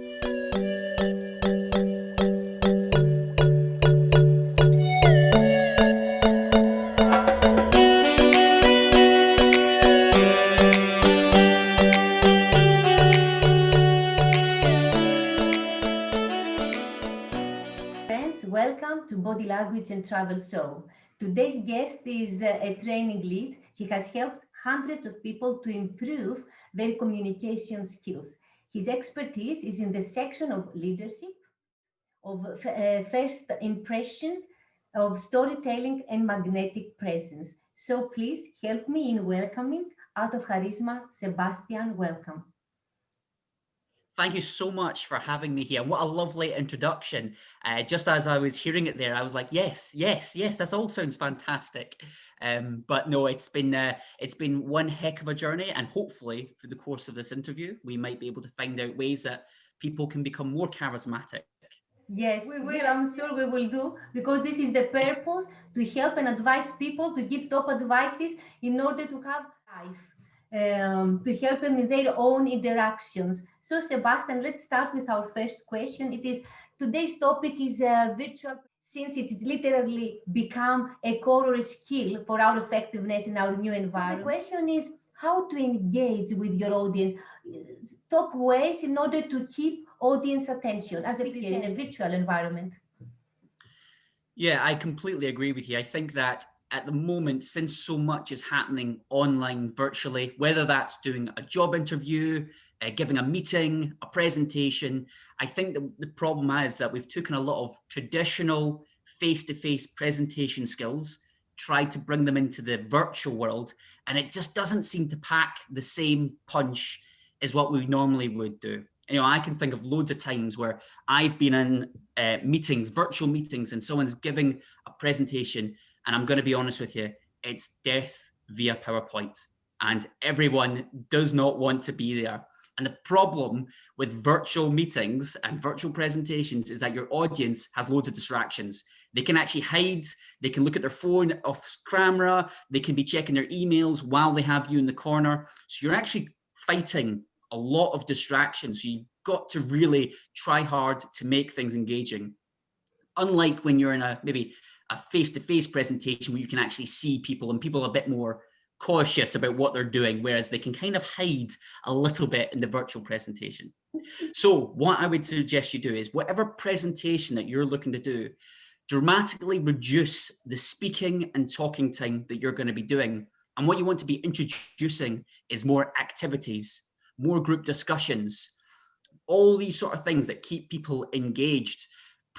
Welcome to Body Language and Travel Show. Today's guest is a training lead. He has helped hundreds of people to improve their communication skills. His expertise is in the section of leadership, of first impression, of storytelling and magnetic presence. So please help me in welcoming Art of Charisma, Sebastian. Welcome. Thank you so much for having me here. What a lovely introduction. Just as I was hearing it there, I was like, yes, that all sounds fantastic. But no, it's been one heck of a journey, and hopefully through the course of this interview, we might be able to find out ways that people can become more charismatic. Yes, we will. I'm sure we will do, because this is the purpose, to help and advise people, to give top advices in order to have life. To help them in their own interactions. So, Sebastian, let's start with our first question. Today's topic is virtual, since it's literally become a core or a skill for our effectiveness in our new environment. So the question is how to engage with your audience, top ways in order to keep audience attention as a speaker in a virtual environment. Yeah, I completely agree with you. I think that at the moment, since so much is happening online, virtually, whether that's doing a job interview, giving a meeting, a presentation, I think the problem is that we've taken a lot of traditional face-to-face presentation skills, tried to bring them into the virtual world, and it just doesn't seem to pack the same punch as what we normally would do. You know, I can think of loads of times where I've been in meetings, virtual meetings, and someone's giving a presentation, and I'm going to be honest with you, it's death via PowerPoint, and everyone does not want to be there. And the problem with virtual meetings and virtual presentations is that your audience has loads of distractions. They can actually hide, they can look at their phone off camera, they can be checking their emails while they have you in the corner. So you're actually fighting a lot of distractions. So you've got to really try hard to make things engaging. Unlike when you're in maybe a face-to-face presentation where you can actually see people and people are a bit more cautious about what they're doing, whereas they can kind of hide a little bit in the virtual presentation. So what I would suggest you do is whatever presentation that you're looking to do, dramatically reduce the speaking and talking time that you're going to be doing. And what you want to be introducing is more activities, more group discussions, all these sort of things that keep people engaged.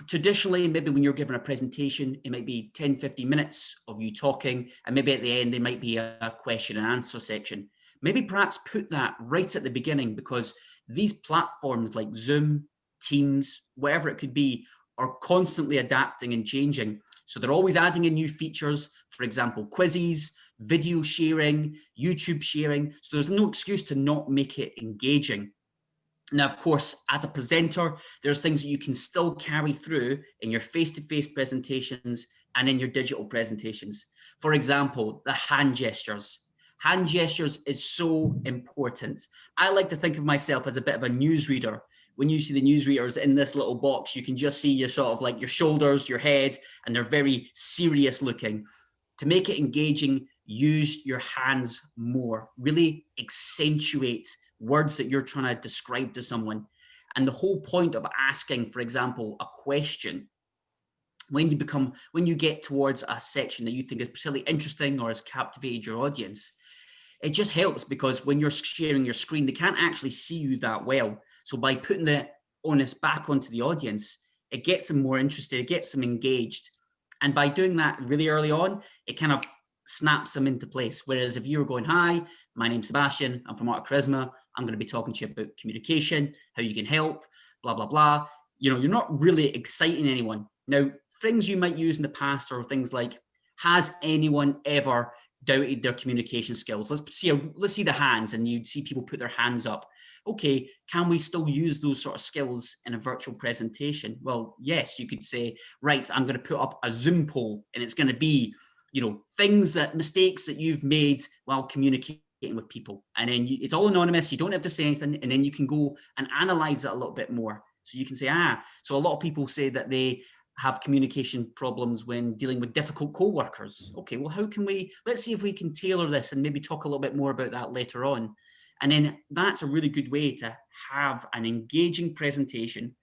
Traditionally, maybe when you're giving a presentation, it might be 10, 15 minutes of you talking, and maybe at the end, there might be a question and answer section. Maybe perhaps put that right at the beginning, because these platforms like Zoom, Teams, whatever it could be, are constantly adapting and changing. So they're always adding in new features, for example, quizzes, video sharing, YouTube sharing. So there's no excuse to not make it engaging. Now, of course, as a presenter, there's things that you can still carry through in your face-to-face presentations and in your digital presentations. For example, the hand gestures. Hand gestures is so important. I like to think of myself as a bit of a newsreader. When you see the newsreaders in this little box, you can just see your sort of like your shoulders, your head, and they're very serious looking. To make it engaging, use your hands more. Really accentuate words that you're trying to describe to someone. And the whole point of asking, for example, a question, when you get towards a section that you think is particularly interesting or has captivated your audience, it just helps, because when you're sharing your screen, they can't actually see you that well. So by putting the onus back onto the audience, it gets them more interested, it gets them engaged. And by doing that really early on, it kind of snaps them into place. Whereas if you were going, hi, my name's Sebastian, I'm from Art of Charisma, I'm going to be talking to you about communication, how you can help, blah, blah, blah. You know, you're not really exciting anyone. Now, things you might use in the past are things like, has anyone ever doubted their communication skills? Let's see the hands, and you'd see people put their hands up. Okay, can we still use those sort of skills in a virtual presentation? Well, yes, you could say, right, I'm going to put up a Zoom poll, and it's going to be, mistakes that you've made while communicating with people, and then it's all anonymous. You don't have to say anything, and then you can go and analyze it a little bit more. So you can say, so a lot of people say that they have communication problems when dealing with difficult co-workers. Okay, well, let's see if we can tailor this and maybe talk a little bit more about that later on. And then that's a really good way to have an engaging presentation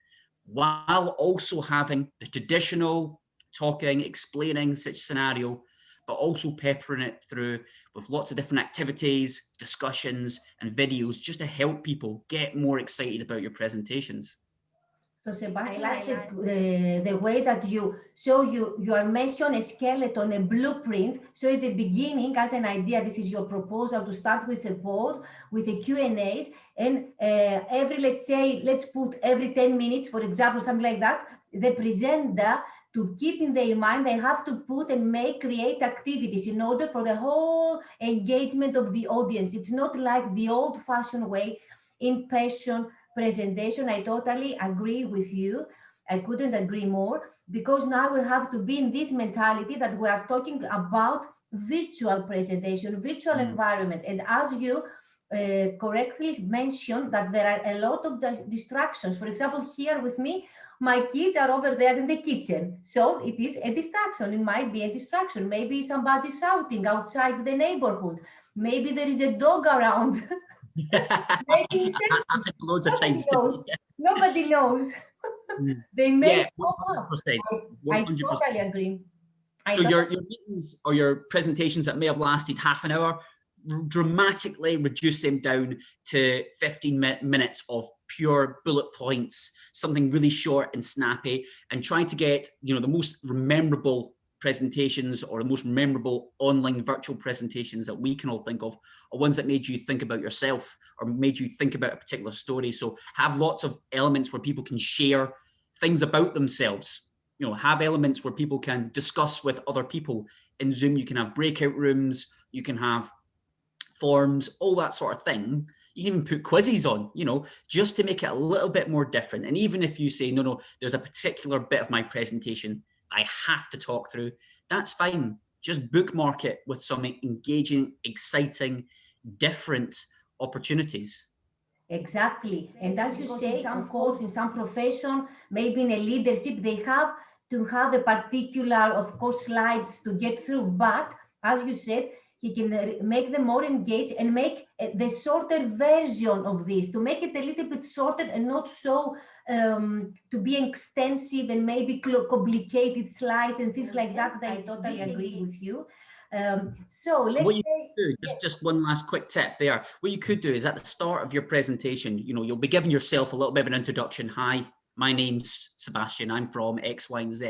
while also having the traditional talking, explaining such scenario, but also peppering it through with lots of different activities, discussions, and videos just to help people get more excited about your presentations. So Sebastian, I like the way that you are mentioned a skeleton, a blueprint. So at the beginning, as an idea, this is your proposal to start with a board, with a Q&As, and let's put every 10 minutes, for example, something like that, the presenter, to keep in their mind, they have to put and create activities in order for the whole engagement of the audience. It's not like the old-fashioned way, in-person presentation. I totally agree with you. I couldn't agree more, because now we have to be in this mentality that we are talking about virtual presentation, virtual environment. And as you correctly mentioned, that there are a lot of distractions. For example, here with me, my kids are over there in the kitchen. So it is a distraction. It might be a distraction. Maybe somebody shouting outside the neighborhood. Maybe there is a dog around. Loads of times. Nobody knows. They make 100%. I totally agree. So your meetings or your presentations that may have lasted half an hour, dramatically reduce them down to 15 minutes of pure bullet points, something really short and snappy, and trying to get the most memorable presentations or the most memorable online virtual presentations that we can all think of are ones that made you think about yourself or made you think about a particular story. So have lots of elements where people can share things about themselves. Have elements where people can discuss with other people. In Zoom, you can have breakout rooms, you can have forms, all that sort of thing. You can even put quizzes on, just to make it a little bit more different. And even if you say, no, there's a particular bit of my presentation I have to talk through, that's fine. Just bookmark it with some engaging, exciting, different opportunities. Exactly. And as you say, some folks in some profession, maybe in a leadership, they have to have a particular, of course, slides to get through. But as you said, he can make them more engaged and make the shorter version of this, to make it a little bit shorter and not so to be extensive and maybe complicated slides and things like that. I totally agree with you. So let's say, just one last quick tip there. What you could do is at the start of your presentation, you'll be giving yourself a little bit of an introduction. Hi, my name's Sebastian. I'm from X, Y, and Z.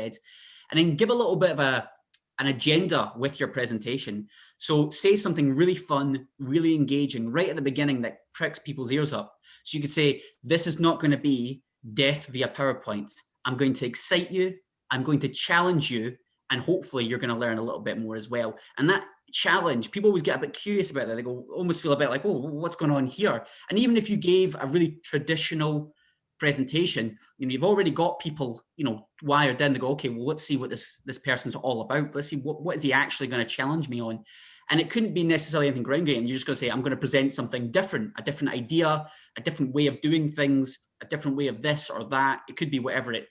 And then give a little bit of an agenda with your presentation. So say something really fun, really engaging right at the beginning that pricks people's ears up. So you could say, this is not going to be death via PowerPoint. I'm going to excite you. I'm going to challenge you. And hopefully you're going to learn a little bit more as well. And that challenge, people always get a bit curious about that. They go, almost feel a bit like, oh, what's going on here? And even if you gave a really traditional presentation, you've already got people, wired in. They go, okay, well, let's see what this person's all about. Let's see what is he actually going to challenge me on. And it couldn't be necessarily anything groundbreaking. You're just going to say, I'm going to present something different, a different idea, a different way of doing things, a different way of this or that. It could be whatever it.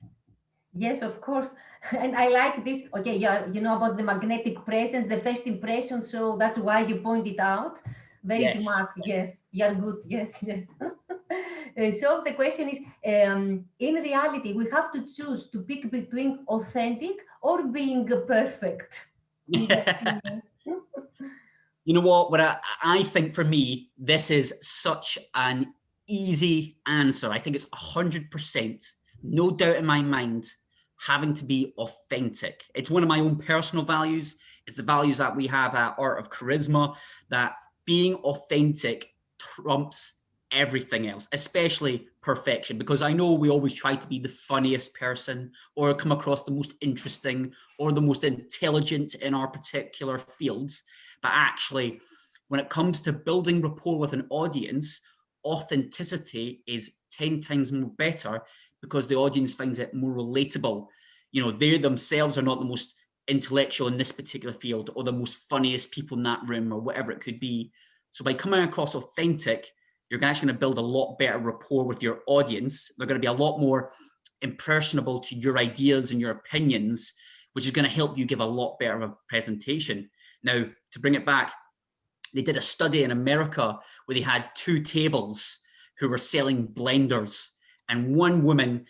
Yes, of course. And I like this. Okay, you know about the magnetic presence, the first impression. So that's why you point it out. Very smart. Yes, you're good. Yes. So the question is, in reality, we have to choose to pick between authentic or being perfect. You know what I think for me, this is such an easy answer. I think it's 100%, no doubt in my mind, having to be authentic. It's one of my own personal values. It's the values that we have at Art of Charisma, that being authentic trumps everything else, especially perfection, because I know we always try to be the funniest person or come across the most interesting or the most intelligent in our particular fields. But actually, when it comes to building rapport with an audience, authenticity is 10 times more better because the audience finds it more relatable. They themselves are not the most intellectual in this particular field or the most funniest people in that room or whatever it could be. So by coming across authentic, you're actually going to build a lot better rapport with your audience. They're going to be a lot more impressionable to your ideas and your opinions, which is going to help you give a lot better of a presentation. Now, to bring it back, they did a study in America where they had two tables who were selling blenders. And one woman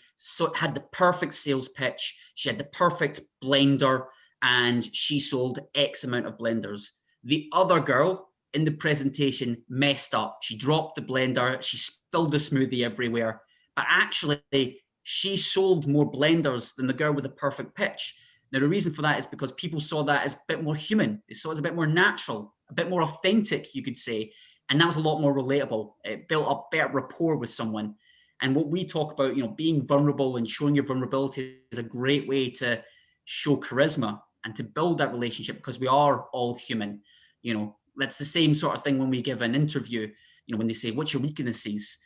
had the perfect sales pitch. She had the perfect blender and she sold X amount of blenders. The other girl in the presentation messed up. She dropped the blender. She spilled the smoothie everywhere. But actually, she sold more blenders than the girl with the perfect pitch. Now, the reason for that is because people saw that as a bit more human. They saw it as a bit more natural, a bit more authentic, you could say. And that was a lot more relatable. It built up better rapport with someone. And what we talk about, being vulnerable and showing your vulnerability is a great way to show charisma and to build that relationship, because we are all human. That's the same sort of thing when we give an interview, when they say, what's your weaknesses?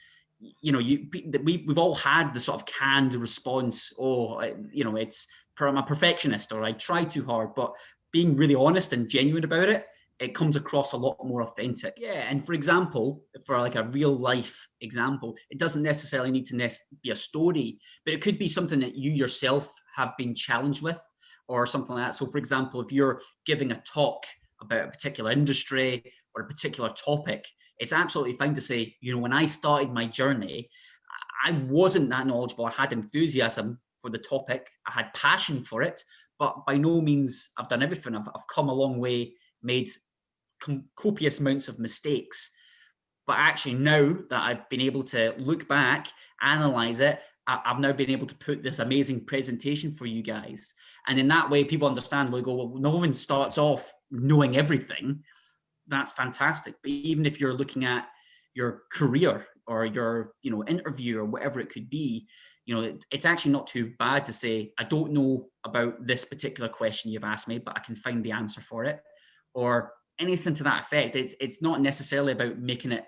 We've all had the sort of canned response. It's I'm a perfectionist, or I try too hard. But being really honest and genuine about it, it comes across a lot more authentic. Yeah. And for example, for like a real life example, it doesn't necessarily need to be a story, but it could be something that you yourself have been challenged with or something like that. So for example, if you're giving a talk about a particular industry or a particular topic, it's absolutely fine to say, when I started my journey, I wasn't that knowledgeable. I had enthusiasm for the topic. I had passion for it, but by no means I've done everything. I've come a long way, made copious amounts of mistakes. But actually now that I've been able to look back, analyze it, I've now been able to put this amazing presentation for you guys. And in that way, people understand, well, no one starts off knowing everything. That's fantastic. But even if you're looking at your career or your, interview or whatever it could be, it's actually not too bad to say, I don't know about this particular question you've asked me, but I can find the answer for it, or anything to that effect. It's not necessarily about making it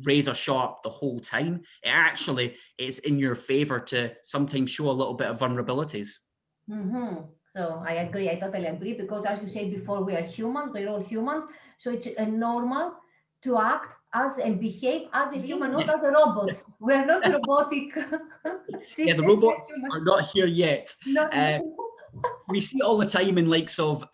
razor sharp the whole time. It actually is in your favor to sometimes show a little bit of vulnerabilities. Mm-hmm. So I agree. I totally agree, because as you said before, we are humans. We're all humans. So it's normal to act as and behave as a human, not as a robot. We are not robotic. Yeah, the robots are not here yet. We see it all the time in likes of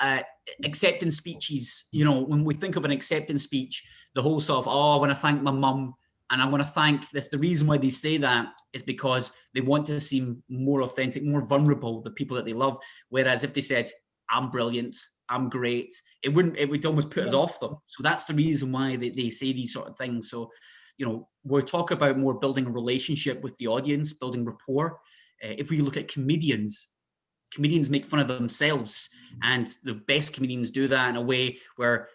acceptance speeches. When we think of an acceptance speech, the whole sort of, I want to thank my mum and I want to thank this. The reason why they say that is because they want to seem more authentic, more vulnerable, the people that they love. Whereas if they said, I'm brilliant, I'm great, it would almost put us off them. So that's the reason why they say these sort of things. So, we're talking about more building a relationship with the audience, building rapport. If we look at comedians make fun of themselves, and the best comedians do that in a way where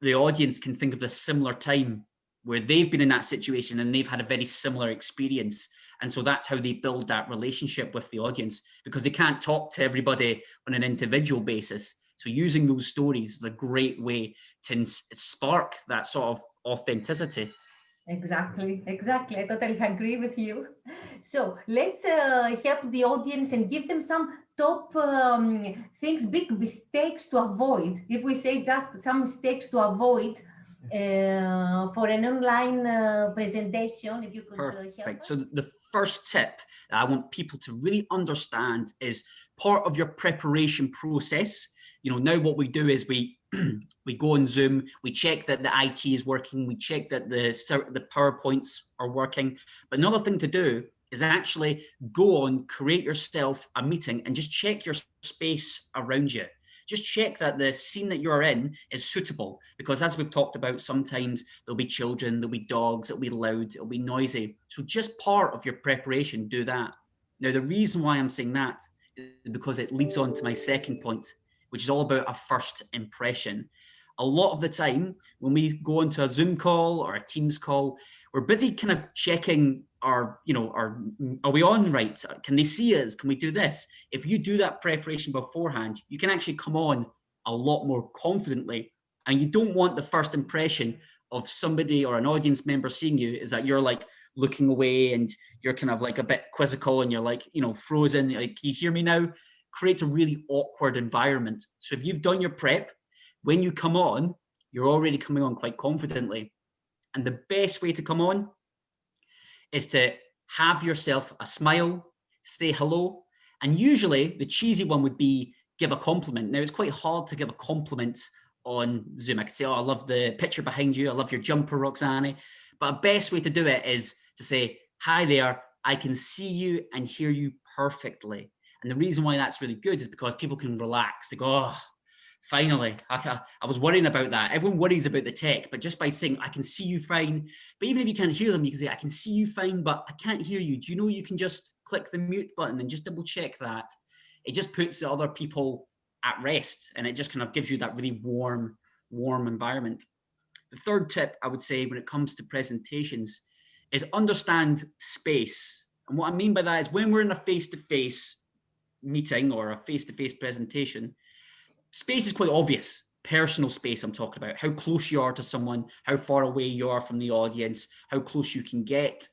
the audience can think of a similar time where they've been in that situation and they've had a very similar experience. And so that's how they build that relationship with the audience, because they can't talk to everybody on an individual basis. So using those stories is a great way to spark that sort of authenticity. Exactly. I totally agree with you. So let's help the audience and give them some top things, big mistakes to avoid. If we say just some mistakes to avoid for an online presentation, if you could help Perfect. us. So the first tip that I want people to really understand is part of your preparation process. Now what we do is we go on Zoom, we check that the IT is working, we check that the PowerPoints are working. But another thing to do is actually go on, create yourself a meeting and just check your space around you. Just check that the scene that you're in is suitable, because as we've talked about, sometimes there'll be children, there'll be dogs, it'll be loud, it'll be noisy. So just part of your preparation, do that. Now, the reason why I'm saying that is because it leads on to my second point, which is all about a first impression. A lot of the time when we go into a Zoom call or a Teams call, we're busy kind of checking are we on right? Can they see us? Can we do this? If you do that preparation beforehand, you can actually come on a lot more confidently. And you don't want the first impression of somebody or an audience member seeing you is that you're like looking away and you're kind of like a bit quizzical and you're like, frozen. Like, can you hear me now? Creates a really awkward environment. So if you've done your prep, when you come on, you're already coming on quite confidently. And the best way to come on is to have yourself a smile, say hello. And usually the cheesy one would be give a compliment. Now, it's quite hard to give a compliment on Zoom. I could say, oh, I love the picture behind you. I love your jumper, Roxanne. But the best way to do it is to say, hi there, I can see you and hear you perfectly. And the reason why that's really good is because people can relax. They go, oh, finally, I was worrying about that. Everyone worries about the tech, but just by saying, I can see you fine. But even if you can't hear them, you can say, I can see you fine, but I can't hear you. Do you know you can just click the mute button and just double check that? It just puts the other people at rest, and it just kind of gives you that really warm environment. The third tip I would say when it comes to presentations is understand space. And what I mean by that is when we're in a face-to-face meeting or a face-to-face presentation, space is quite obvious. Personal space I'm talking about, how close you are to someone, how far away you are from the audience, how close you can get.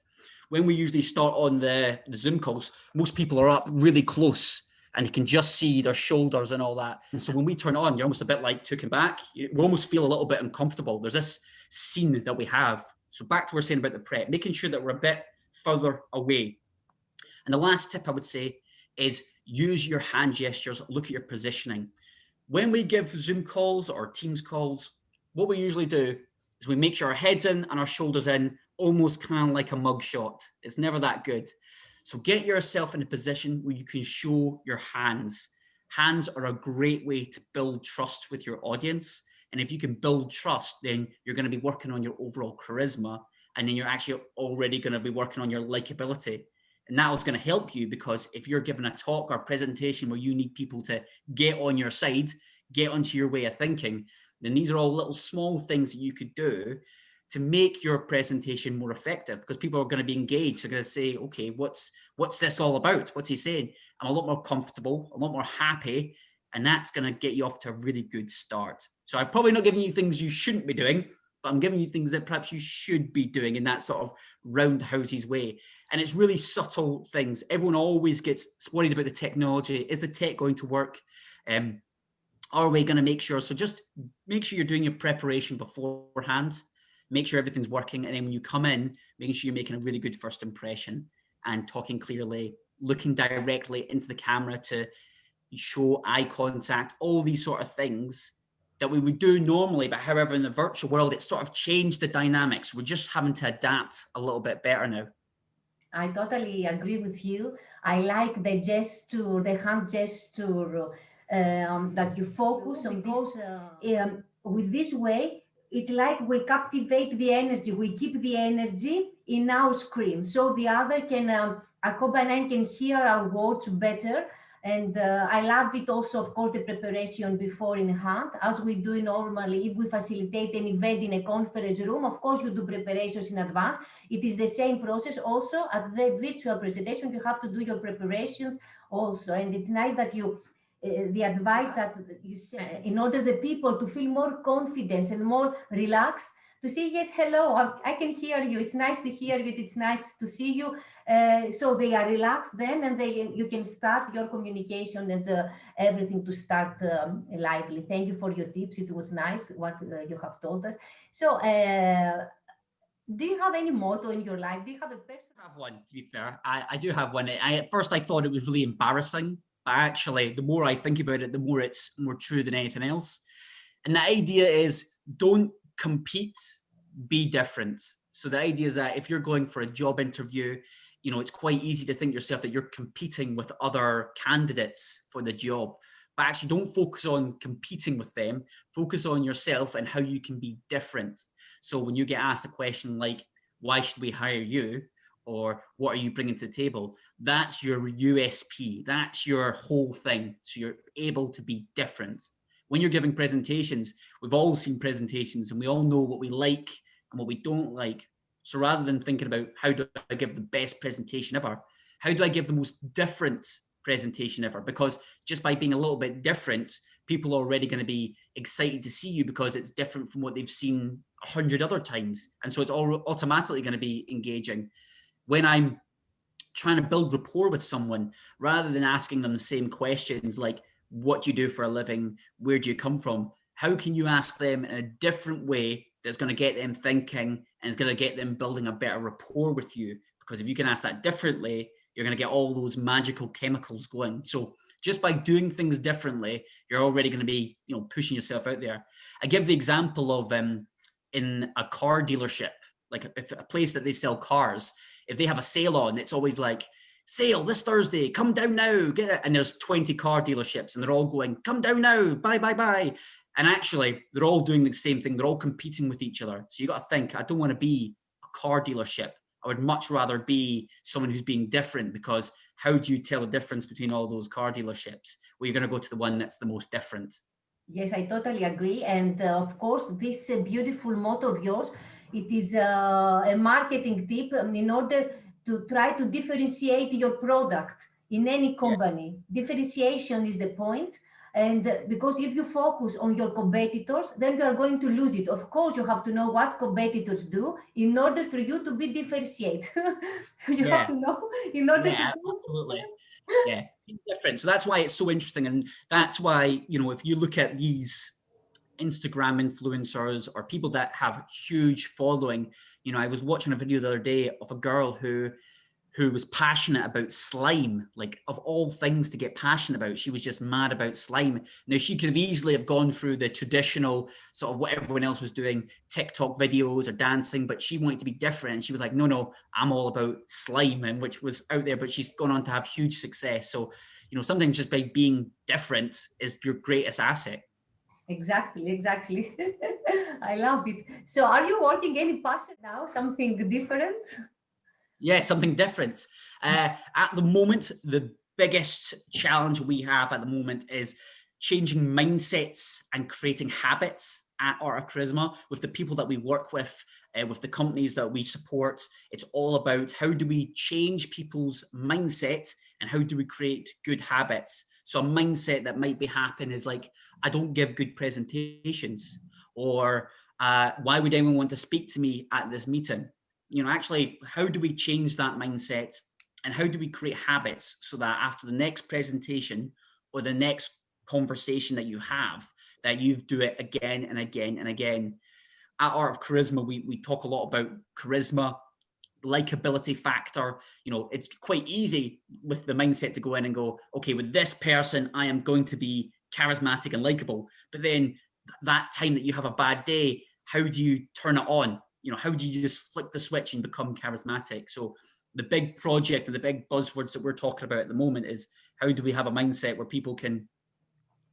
When we usually start on the Zoom calls, most people are up really close and you can just see their shoulders and all that. And so when we turn on, you're almost a bit like taken back. We almost feel a little bit uncomfortable. There's this scene that we have. So back to what we're saying about the prep, making sure that we're a bit further away. And the last tip I would say is use your hand gestures, look at your positioning. When we give Zoom calls or Teams calls, what we usually do is we make sure our head's in and our shoulders in, almost kind of like a mug shot. It's never that good. So get yourself in a position where you can show your hands. Hands are a great way to build trust with your audience. And if you can build trust, then you're going to be working on your overall charisma. And then you're actually already going to be working on your likability. And that is going to help you because if you're giving a talk or presentation where you need people to get on your side, get onto your way of thinking, then these are all little small things that you could do to make your presentation more effective because people are going to be engaged. They're going to say, okay, what's this all about? What's he saying? I'm a lot more comfortable, a lot more happy, and that's going to get you off to a really good start. So I'm probably not giving you things you shouldn't be doing, but I'm giving you things that perhaps you should be doing in that sort of roundhouses way. And it's really subtle things. Everyone always gets worried about the technology. Is the tech going to work? Are we going to make sure? So just make sure you're doing your preparation beforehand. Make sure everything's working. And then when you come in, making sure you're making a really good first impression and talking clearly, looking directly into the camera to show eye contact, all these sort of things that we would do normally. But however, in the virtual world, it's sort of changed the dynamics. We're just having to adapt a little bit better now. I totally agree with you. I like the gesture, the hand gesture that you focus on this. With this way, it's like we captivate the energy. We keep the energy in our screen, so the other can accompany, can hear our words better. And I love it also, of course, the preparation before in hand, as we do normally. If we facilitate an event in a conference room, of course, you do preparations in advance. It is the same process also at the virtual presentation. You have to do your preparations also. And it's nice that you, the advice that you say, in order the people to feel more confidence and more relaxed, to say, yes, hello, I can hear you. It's nice to hear you. It's nice to see you. So they are relaxed then, and you can start your communication and everything to start lively. Thank you for your tips. It was nice what you have told us. So do you have any motto in your life? Do you have a person? I have one, to be fair. I do have one. At first I thought it was really embarrassing, but actually the more I think about it, the more it's more true than anything else. And the idea is don't compete, be different. So the idea is that if you're going for a job interview, you know, it's quite easy to think yourself that you're competing with other candidates for the job, but actually don't focus on competing with them. Focus on yourself and how you can be different. So when you get asked a question like, why should we hire you? Or what are you bringing to the table? That's your USP. That's your whole thing. So you're able to be different. When you're giving presentations, we've all seen presentations and we all know what we like and what we don't like. So rather than thinking about how do I give the best presentation ever, how do I give the most different presentation ever? Because just by being a little bit different, people are already going to be excited to see you because it's different from what they've seen 100 other times. And so it's all automatically going to be engaging. When I'm trying to build rapport with someone, rather than asking them the same questions like, what do you do for a living? Where do you come from? How can you ask them in a different way that's going to get them thinking and is going to get them building a better rapport with you. Because if you can ask that differently, you're going to get all those magical chemicals going. So just by doing things differently, you're already going to be, pushing yourself out there. I give the example of in a car dealership, like if a place that they sell cars, if they have a sale on, it's always like, sale this Thursday, come down now, get it. And there's 20 car dealerships and they're all going, come down now, buy, buy, buy. And actually, they're all doing the same thing. They're all competing with each other. So you got to think, I don't want to be a car dealership. I would much rather be someone who's being different, because how do you tell the difference between all those car dealerships? Well, you're going to go to the one that's the most different. Yes, I totally agree. And of course, this beautiful motto of yours, it is a marketing tip in order to try to differentiate your product in any company. Yeah. Differentiation is the point. And because if you focus on your competitors, then you are going to lose it. Of course, you have to know what competitors do in order for you to be differentiated. You have to know in order to do. Absolutely. Yeah, different. So that's why it's so interesting. And that's why, if you look at these Instagram influencers or people that have huge following, I was watching a video the other day of a girl who was passionate about slime, like of all things to get passionate about. She was just mad about slime. Now, she could have easily have gone through the traditional sort of what everyone else was doing, TikTok videos or dancing, but she wanted to be different. She was like, no, I'm all about slime, and which was out there, but she's gone on to have huge success. So, sometimes just by being different is your greatest asset. Exactly. I love it. So are you working any passion now, something different? Yeah, something different. At the moment, the biggest challenge we have at the moment is changing mindsets and creating habits at Art of Charisma with the people that we work with the companies that we support. It's all about how do we change people's mindset and how do we create good habits. So a mindset that might be happening is like, I don't give good presentations, or why would anyone want to speak to me at this meeting? Actually, how do we change that mindset, and how do we create habits so that after the next presentation or the next conversation that you have, that you do it again and again and again? At Art of Charisma, we talk a lot about charisma, likability factor. It's quite easy with the mindset to go in and go, okay, with this person, I am going to be charismatic and likable. But then that time that you have a bad day, how do you turn it on? How do you just flick the switch and become charismatic? So the big project and the big buzzwords that we're talking about at the moment is how do we have a mindset where people can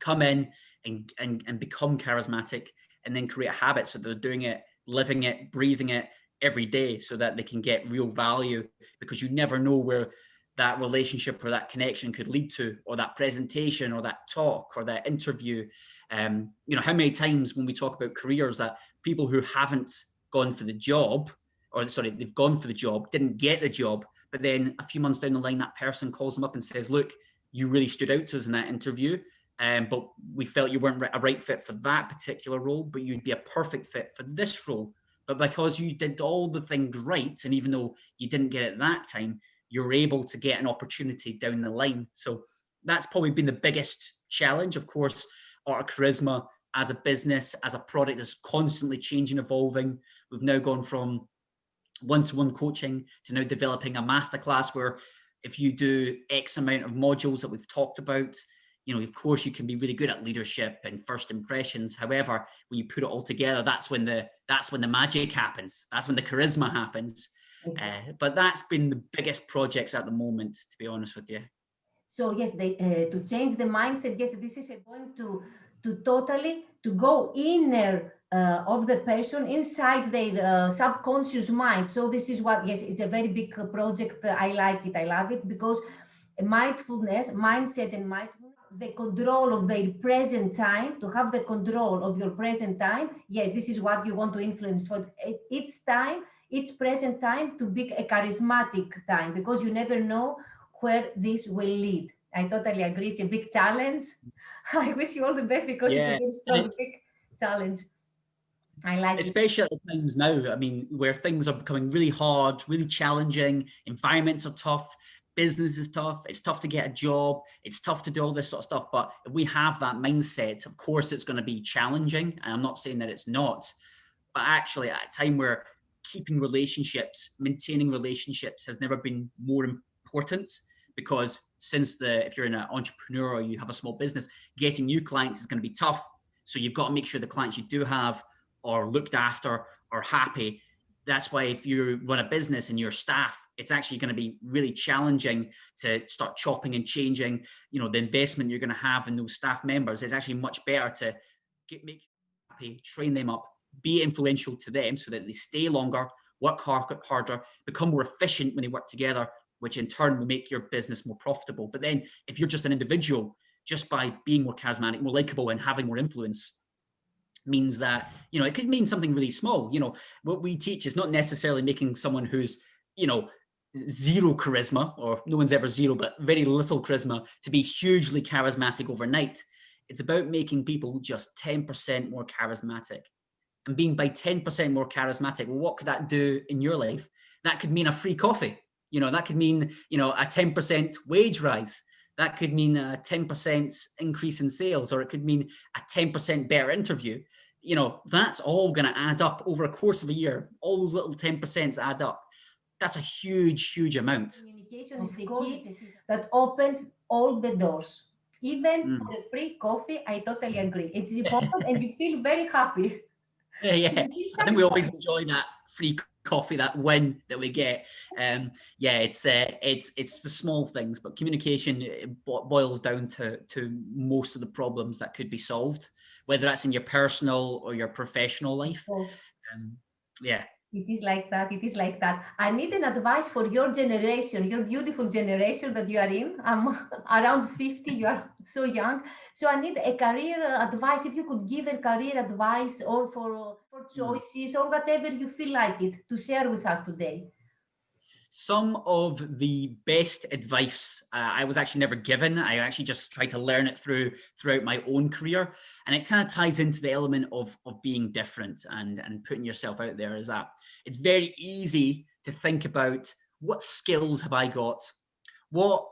come in and become charismatic, and then create a habit so they're doing it, living it, breathing it every day, so that they can get real value, because you never know where that relationship or that connection could lead to, or that presentation or that talk or that interview. How many times when we talk about careers that people who haven't gone for the job, they've gone for the job, didn't get the job, but then a few months down the line, that person calls them up and says, look, you really stood out to us in that interview, but we felt you weren't a right fit for that particular role, but you'd be a perfect fit for this role. But because you did all the things right, and even though you didn't get it that time, you're able to get an opportunity down the line. So that's probably been the biggest challenge. Of course, Art of Charisma as a business, as a product, is constantly changing, evolving. We've now gone from one-to-one coaching to now developing a masterclass where if you do X amount of modules that we've talked about, of course, you can be really good at leadership and first impressions. However, when you put it all together, that's when the magic happens. That's when the charisma happens. But that's been the biggest projects at the moment, to be honest with you. So yes, to change the mindset. Yes, this is going to totally to go inner of the person, inside their subconscious mind. So this is what, yes, it's a very big project. I like it. I love it, because mindfulness, mindset and mindfulness, the control of their present time, to have the control of your present time. Yes, this is what you want to influence for each present time, to be a charismatic time, because you never know where this will lead. I totally agree. It's a big challenge. I wish you all the best, because it's a very strong, big challenge. I like it. Especially at the times now, I mean, where things are becoming really hard, really challenging, environments are tough, business is tough, it's tough to get a job, it's tough to do all this sort of stuff. But if we have that mindset, of course, it's going to be challenging. And I'm not saying that it's not. but actually at a time where keeping relationships, maintaining relationships has never been more important, because if you're an entrepreneur or you have a small business, getting new clients is going to be tough. So you've got to make sure the clients you do have are looked after, are happy. That's why if you run a business and your staff, it's actually going to be really challenging to start chopping and changing, the investment you're going to have in those staff members. It's actually much better to make them happy, train them up, be influential to them so that they stay longer, work harder, become more efficient when they work together, which in turn will make your business more profitable. But then if you're just an individual, just by being more charismatic, more likable, and having more influence, means that, it could mean something really small. What we teach is not necessarily making someone who's, zero charisma, or no one's ever zero, but very little charisma, to be hugely charismatic overnight. It's about making people just 10% more charismatic. And being by 10% more charismatic, well, what could that do in your life? That could mean a free coffee. That could mean, a 10% wage rise. That could mean a 10% increase in sales, or it could mean a 10% better interview. That's all going to add up over a course of a year. All those little 10% add up. That's a huge, huge amount. Communication is the key that opens all the doors. Even for a free coffee, I totally agree. It's important and you feel very happy. Yeah. I think we always enjoy that free coffee, that win that we get. It's the small things, but communication boils down to most of the problems that could be solved, whether that's in your personal or your professional life. Yeah. It is like that. It is like that. I need an advice for your generation, your beautiful generation that you are in. I'm around 50. You are so young. So I need a career advice. If you could give a career advice, or for choices, or whatever you feel like it, to share with us today. Some of the best advice I was actually never given. I actually just tried to learn it throughout my own career. And it kind of ties into the element of being different and putting yourself out there, is that it's very easy to think about, what skills have I got? What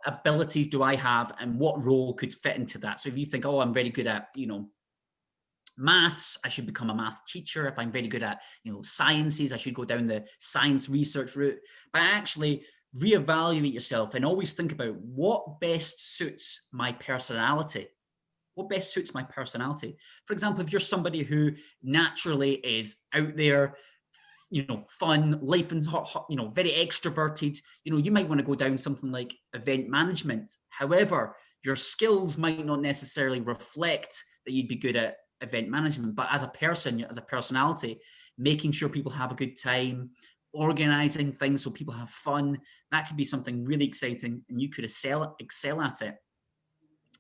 abilities do I have, and what role could fit into that? So if you think, oh, I'm very good at, maths, I should become a math teacher. If I'm very good at, sciences, I should go down the science research route. But actually reevaluate yourself and always think about what best suits my personality. What best suits my personality? For example, if you're somebody who naturally is out there, fun, life and very extroverted, you might want to go down something like event management. However, your skills might not necessarily reflect that you'd be good at event management, but as a person, as a personality, making sure people have a good time, organizing things so people have fun, that could be something really exciting, and you could excel at it.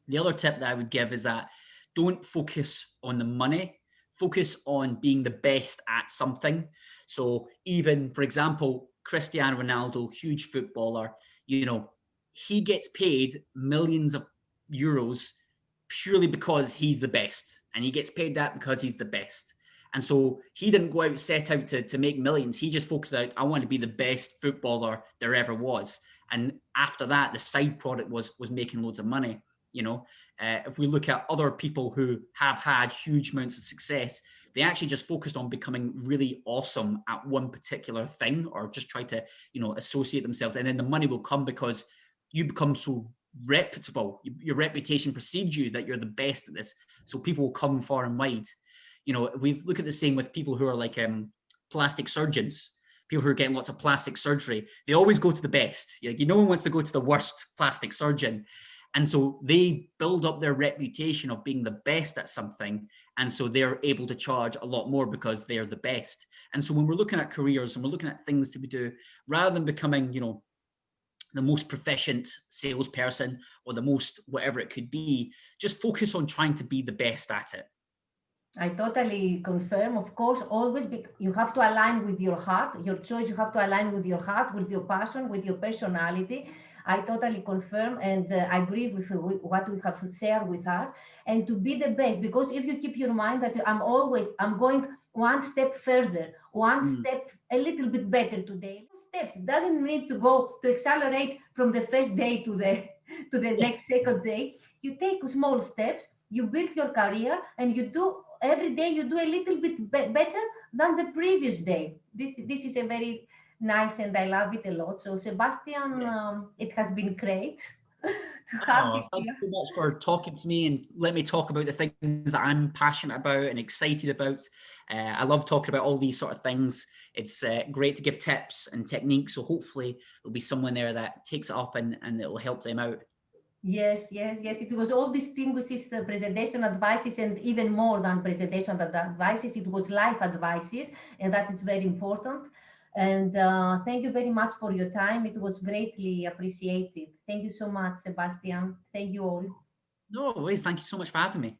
The other tip that I would give is that don't focus on the money, focus on being the best at something. So even, for example, Cristiano Ronaldo, huge footballer, he gets paid millions of euros purely because he's the best, and he gets paid that because he's the best. And so he didn't go out, set out to make millions. He just focused out, I want to be the best footballer there ever was. And after that, the side product was making loads of money. If we look at other people who have had huge amounts of success, they actually just focused on becoming really awesome at one particular thing, or just try to, associate themselves. And then the money will come because you become so reputable. Your reputation precedes you that you're the best at this. So people will come far and wide. We look at the same with people who are like plastic surgeons, people who are getting lots of plastic surgery. They always go to the best. No one wants to go to the worst plastic surgeon. And so they build up their reputation of being the best at something. And so they're able to charge a lot more because they're the best. And so when we're looking at careers and we're looking at things to do, rather than becoming, the most proficient salesperson or the most whatever it could be, just focus on trying to be the best at it. I totally confirm. Of course, always you have to align with your heart, your choice. You have to align with your heart, with your passion, with your personality. I totally confirm and agree with what we have shared with us, and to be the best. Because if you keep your mind that I'm going one step further, one step a little bit better today. Steps. It doesn't need to go to accelerate from the first day to the next second day. You take small steps, you build your career, and you do every day you do a little bit better than the previous day. This is a very nice, and I love it a lot. So Sebastian, Yeah. it has been great to have you Oh, thank you here. so much for talking to me and let me talk about the things that I'm passionate about and excited about. I love talking about all these sort of things. It's great to give tips and techniques. So hopefully there'll be someone there that takes it up and it will help them out. Yes, yes, yes. It was all distinguishes the presentation advices, and even more than presentation advices, it was life advices, and that is very important. And thank you very much for your time. It was greatly appreciated. Thank you so much, Sebastian. Thank you all. No worries. Thank you so much for having me.